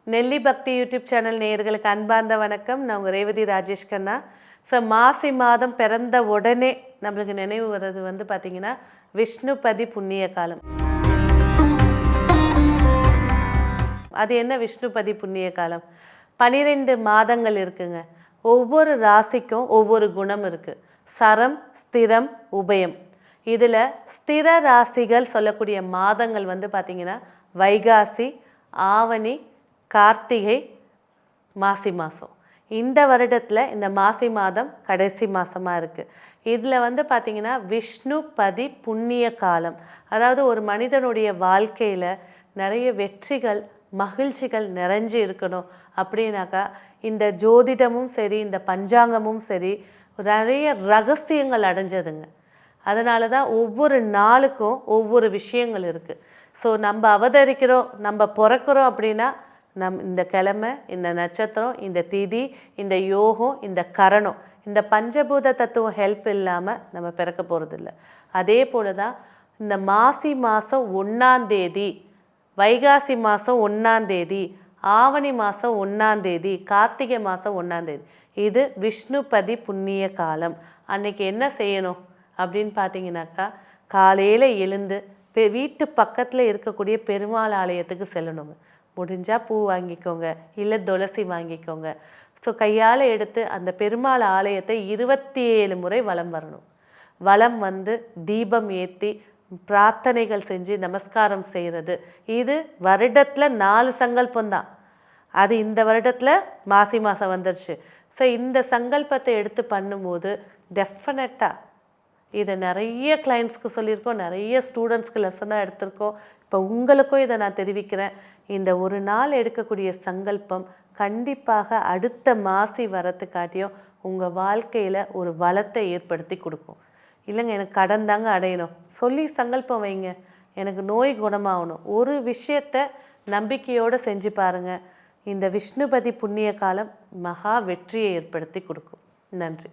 நெல்லி பக்தி YouTube channel நேயர்களுக்கு அன்பார்ந்த வணக்கம். நான் உங்கள் ரேவதி ராஜேஷ் கண்ணா. மாசி மாதம் பிறந்த உடனே நம்மளுக்கு நினைவு வர்றது பார்த்திங்கன்னா விஷ்ணுபதி புண்ணிய காலம். அது என்ன விஷ்ணுபதி புண்ணிய காலம்? 12 மாதங்கள் இருக்குங்க. ஒவ்வொரு ராசிக்கும் ஒவ்வொரு குணம் இருக்குது. சரம், ஸ்திரம், உபயம். இதில் ஸ்திர ராசிகள் சொல்லக்கூடிய மாதங்கள் பார்த்திங்கன்னா வைகாசி, ஆவணி, கார்த்திகை, மாசி மாதம். இந்த வருடத்தில் இந்த மாசி மாதம் கடைசி மாதமாக இருக்குது. இதில் பார்த்திங்கன்னா விஷ்ணுபதி புண்ணிய காலம். அதாவது ஒரு மனிதனுடைய வாழ்க்கையில் நிறைய வெற்றிகள், மகிழ்ச்சிகள் நிறைஞ்சு இருக்கணும் அப்படின்னாக்கா இந்த ஜோதிடமும் சரி, இந்த பஞ்சாங்கமும் சரி, நிறைய ரகசியங்கள் அடைஞ்சதுங்க. அதனால தான் ஒவ்வொரு நாளுக்கும் ஒவ்வொரு விஷயங்கள் இருக்குது. ஸோ நம்ம அவதரிக்கிறோம், நம்ம பிறக்கிறோம் அப்படின்னா இந்த கிழமை, இந்த நட்சத்திரம், இந்த திதி, இந்த யோகம், இந்த கரணம், இந்த பஞ்சபூத தத்துவம் ஹெல்ப் இல்லாமல் நம்ம பிறக்க போகிறதில்ல. அதே போல் தான் இந்த மாசி மாதம் 1ஆம் தேதி, வைகாசி மாதம் 1ஆம் தேதி, ஆவணி மாதம் 1ஆம் தேதி, கார்த்திகை மாதம் 1ஆம் தேதி, இது விஷ்ணுபதி புண்ணிய காலம். அன்றைக்கி என்ன செய்யணும் அப்படின்னு பார்த்தீங்கன்னாக்கா, காலையில் எழுந்து வீட்டு பக்கத்தில் இருக்கக்கூடிய பெருமாள் ஆலயத்துக்கு செல்லணுங்க. முடிஞ்சால் பூ வாங்கிக்கோங்க, இல்லை துளசி வாங்கிக்கோங்க. ஸோ கையால் எடுத்து அந்த பெருமாள் ஆலயத்தை 27 முறை வலம் வரணும். வலம் வந்து தீபம் ஏற்றி பிரார்த்தனைகள் செஞ்சு நமஸ்காரம் செய்கிறது. இது வருடத்தில் 4 சங்கல்பந்தான். அது இந்த வருடத்தில் மாசி மாதம் வந்துருச்சு. ஸோ இந்த சங்கல்பத்தை எடுத்து பண்ணும்போது டெஃபினட்டாக இதை நிறைய கிளைண்ட்ஸ்க்கு சொல்லியிருக்கோம், நிறைய ஸ்டூடெண்ட்ஸ்க்கு லெசனாக எடுத்திருக்கோம். இப்போ உங்களுக்கும் இதை நான் தெரிவிக்கிறேன். இந்த ஒரு நாள் எடுக்கக்கூடிய சங்கல்பம் கண்டிப்பாக அடுத்த மாசி வரத்துக்காட்டியும் உங்கள் வாழ்க்கையில் ஒரு வளத்தை ஏற்படுத்தி கொடுக்கும். இல்லைங்க எனக்கு கடன் தாங்க அடையணும் சொல்லி சங்கல்பம் வைங்க, எனக்கு நோய் குணமாகணும், ஒரு விஷயத்தை நம்பிக்கையோடு செஞ்சு பாருங்கள். இந்த விஷ்ணுபதி புண்ணிய காலம் மகா வெற்றியை ஏற்படுத்தி கொடுக்கும். நன்றி.